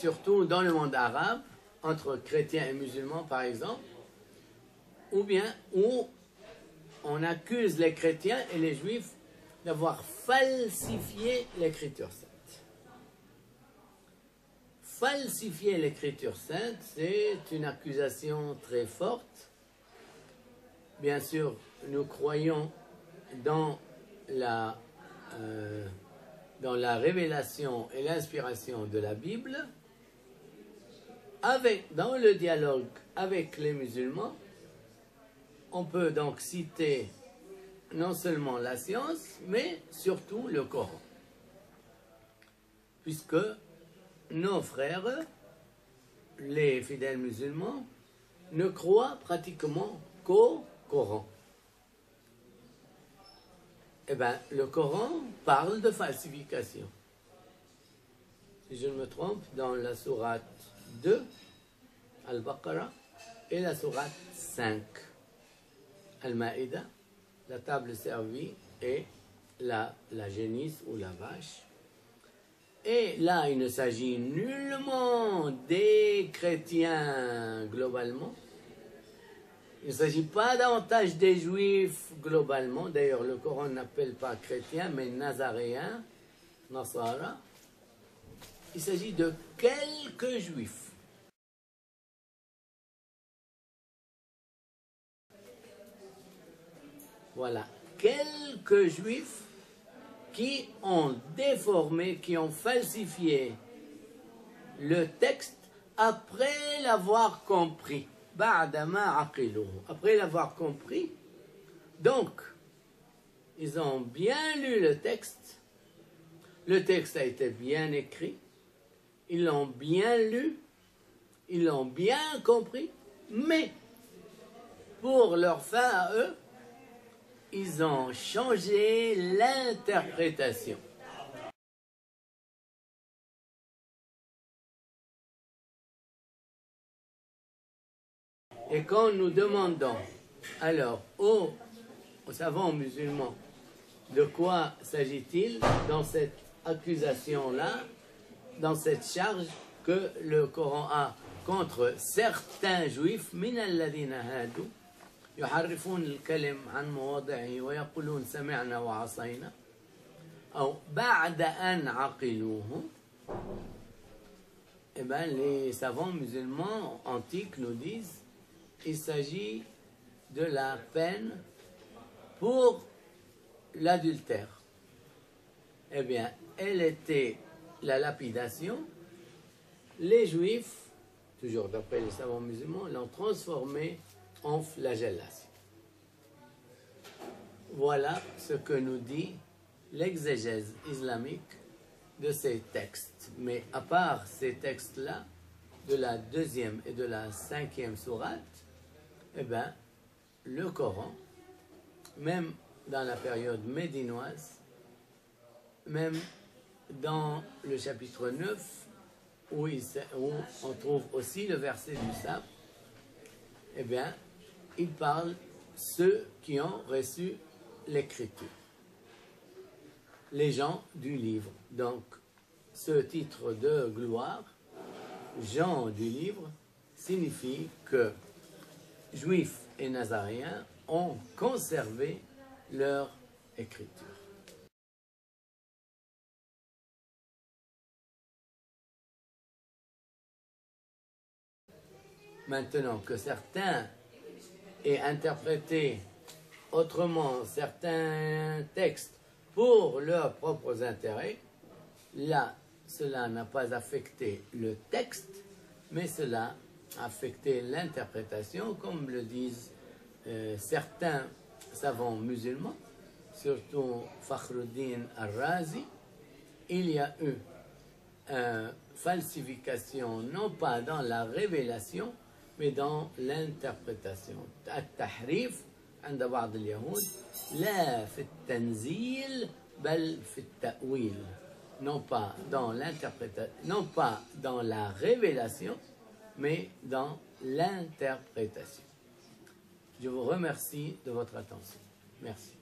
surtout dans le monde arabe, entre chrétiens et musulmans par exemple, ou bien où on accuse les chrétiens et les juifs d'avoir falsifié l'écriture sainte. Falsifier l'écriture sainte, c'est une accusation très forte. Bien sûr, nous croyons dans la révélation et l'inspiration de la Bible, dans le dialogue avec les musulmans. On peut donc citer non seulement la science, mais surtout le Coran. Puisque nos frères, les fidèles musulmans, ne croient pratiquement qu'au Coran. Eh bien, le Coran parle de falsification. Si je ne me trompe, dans la sourate 2, Al-Baqarah, et la sourate 5, Al-Maïda, la table servie et la génisse ou la vache. Et là, il ne s'agit nullement des chrétiens globalement. Il ne s'agit pas davantage des juifs globalement. D'ailleurs, le Coran n'appelle pas chrétiens, mais nazaréens, nasara. Il s'agit de quelques juifs. Voilà, quelques juifs qui ont déformé, qui ont falsifié le texte après l'avoir compris. Après l'avoir compris. Donc, ils ont bien lu le texte. Le texte a été bien écrit. Ils l'ont bien lu. Ils l'ont bien compris. Mais, pour leur fin à eux, ils ont changé l'interprétation. Et quand nous demandons alors aux savants musulmans de quoi s'agit-il dans cette accusation-là, dans cette charge que le Coran a contre certains juifs, min alladhina hadu, يحرفون الكلم عن مواضعه ويقولون سمعنا وعصينا أو بعد أن عقلوه. Eh bien, les savants musulmans antiques nous disent qu'il s'agit de la peine pour l'adultère. Eh bien, elle était la lapidation. Les juifs, toujours d'après les savants musulmans, l'ont transformée en flagellation. Voilà ce que nous dit l'exégèse islamique de ces textes. Mais à part ces textes-là, de la 2e et de la 5e sourate, eh bien, le Coran, même dans la période médinoise, même dans le chapitre 9, où on trouve aussi le verset du sabre, eh bien, il parle ceux qui ont reçu l'écriture, les gens du livre. Donc, ce titre de gloire, gens du livre, signifie que juifs et nazaréens ont conservé leur écriture. Maintenant que certains aient interprété autrement certains textes pour leurs propres intérêts, là, cela n'a pas affecté le texte, mais cela a affecté l'interprétation, comme le disent certains savants musulmans, surtout Fakhruddin al-Razi. Il y a eu falsification, non pas dans la révélation, mais dans l'interprétation. التحريف عند بعض اليهود لا في التنزيل بل في التأويل. Non pas dans l'interprétation, non pas dans la révélation, mais dans l'interprétation. Je vous remercie de votre attention. Merci.